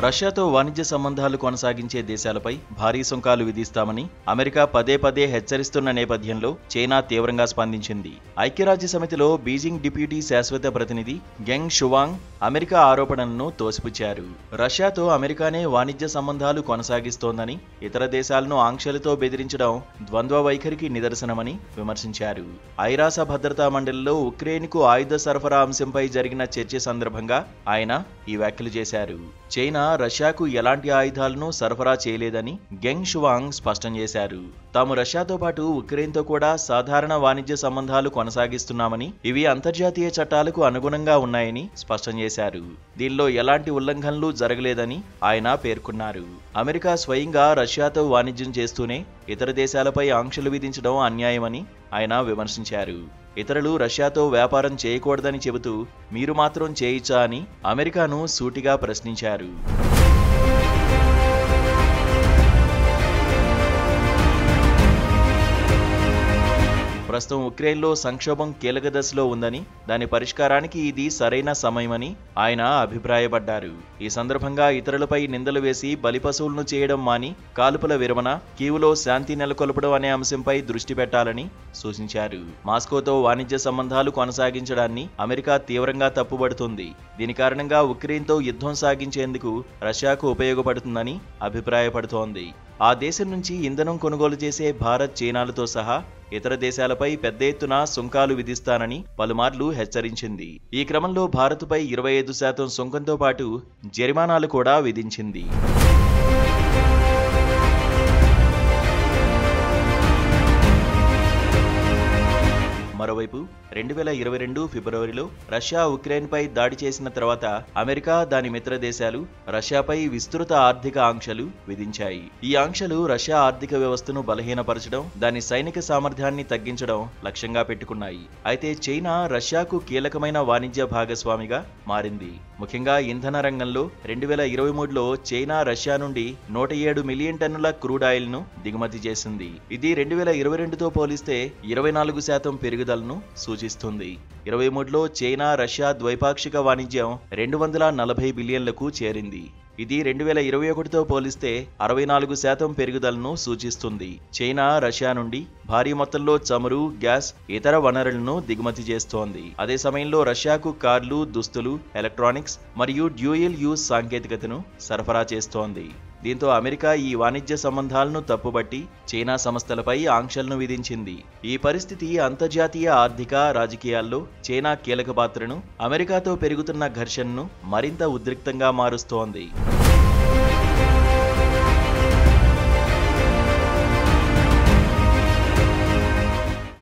రష్యాతో వాణిజ్య సంబంధాలు కొనసాగించే దేశాలపై భారీ సుంకాలు విధిస్తామని అమెరికా పదే పదే హెచ్చరిస్తున్న నేపథ్యంలో చైనా తీవ్రంగా స్పందించింది. ఐక్యరాజ్యసమితిలో బీజింగ్ డిప్యూటీ శాశ్వత ప్రతినిధి గెంగ్ షువాంగ్ అమెరికా ఆరోపణలను తోసిపుచ్చారు. రష్యాతో అమెరికానే వాణిజ్య సంబంధాలు కొనసాగిస్తోందని, ఇతర దేశాలను ఆంక్షలతో బెదిరించడం ద్వంద్వ వైఖరికి నిదర్శనమని విమర్శించారు. ఐరాస భద్రతా మండలిలో ఉక్రెయిన్కు ఆయుధ సరఫరా అంశంపై జరిగిన చర్చ సందర్భంగా ఆయన ఈ వ్యాఖ్యలు చేశారు. చైనా రష్యాకు ఎలాంటి ఆయుధాలను సరఫరా చేయలేదని గెంగ్ షువాంగ్ స్పష్టం చేశారు. తాము రష్యాతో పాటు ఉక్రెయిన్తో కూడా సాధారణ వాణిజ్య సంబంధాలు కొనసాగిస్తున్నామని, ఇవి అంతర్జాతీయ చట్టాలకు అనుగుణంగా ఉన్నాయని స్పష్టం చేశారు. దీనిలో ఎలాంటి ఉల్లంఘనలు జరగలేదని ఆయన పేర్కొన్నారు. అమెరికా స్వయంగా రష్యాతో వాణిజ్యం చేస్తూనే ఇతర దేశాలపై ఆంక్షలు విధించడం అన్యాయమని ఆయన విమర్శించారు. ఇతరులు రష్యాతో వ్యాపారం చేయకూడదని చెబుతూ మీరు మాత్రం చేయొచ్చా అని అమెరికాను సూటిగా ప్రశ్నించారు. ప్రస్తుతం ఉక్రెయిన్లో సంక్షోభం కీలక దశలో ఉందని, దాని పరిష్కారానికి ఇది సరైన సమయమని ఆయన అభిప్రాయపడ్డారు. ఈ సందర్భంగా ఇతరులపై నిందలు వేసి బలిపశువులను చేయడం మాని కాల్పుల విరమణ, కీవ్లో శాంతి నెలకొల్పడం అనే అంశంపై దృష్టి పెట్టాలని సూచించారు. మాస్కోతో వాణిజ్య సంబంధాలు కొనసాగించడాన్ని అమెరికా తీవ్రంగా తప్పుబడుతుంది. దీని కారణంగా ఉక్రెయిన్తో యుద్ధం సాగించేందుకు రష్యాకు ఉపయోగపడుతుందని అభిప్రాయపడుతోంది. ఆ దేశం నుంచి ఇంధనం కొనుగోలు చేసే భారత్, చైనాలతో సహా ఇతర దేశాలపై పెద్ద ఎత్తున సుంకాలు విధిస్తానని పలుమార్లు హెచ్చరించింది. ఈ క్రమంలో భారత్పై 25% సుంకంతో పాటు జరిమానాలు కూడా విధించింది. మరోవైపు 2022 ఫిబ్రవరిలో రష్యా ఉక్రెయిన్పై దాడి చేసిన తర్వాత అమెరికా, దాని మిత్ర దేశాలు రష్యాపై విస్తృత ఆర్థిక ఆంక్షలు విధించాయి. ఈ ఆంక్షలు రష్యా ఆర్థిక వ్యవస్థను బలహీనపరచడం, దాని సైనిక సామర్థ్యాన్ని తగ్గించడం లక్ష్యంగా పెట్టుకున్నాయి. అయితే చైనా రష్యాకు కీలకమైన వాణిజ్య భాగస్వామిగా మారింది. ముఖ్యంగా ఇంధన రంగంలో 2023లో చైనా రష్యా నుండి 107 మిలియన్ టన్నుల క్రూడ్ ఆయిల్ ను దిగుమతి చేసింది. ఇది 2022తో పోలిస్తే 24% పెరుగుదలను సూచిస్తుంది. 23లో చైనా రష్యా ద్వైపాక్షిక వాణిజ్యం 240 బిలియన్లకు చేరింది. ఇది 2021తో పోలిస్తే 64% పెరుగుదలను సూచిస్తుంది. చైనా రష్యా నుండి భారీ మొత్తంలో చమురు, గ్యాస్, ఇతర వనరులను దిగుమతి చేస్తోంది. అదే సమయంలో రష్యాకు కార్లు, దుస్తులు, ఎలక్ట్రానిక్స్ మరియు డ్యూయల్ యూజ్ సాంకేతికతను సరఫరా చేస్తోంది. దీంతో అమెరికా ఈ వాణిజ్య సంబంధాలను తప్పుబట్టి చైనా సంస్థలపై ఆంక్షలను విధించింది. ఈ పరిస్థితి అంతర్జాతీయ ఆర్థిక, రాజకీయాల్లో చైనా కీలక పాత్రను, అమెరికాతో పెరుగుతున్న ఘర్షణను మరింత ఉద్రిక్తంగా మారుస్తోంది.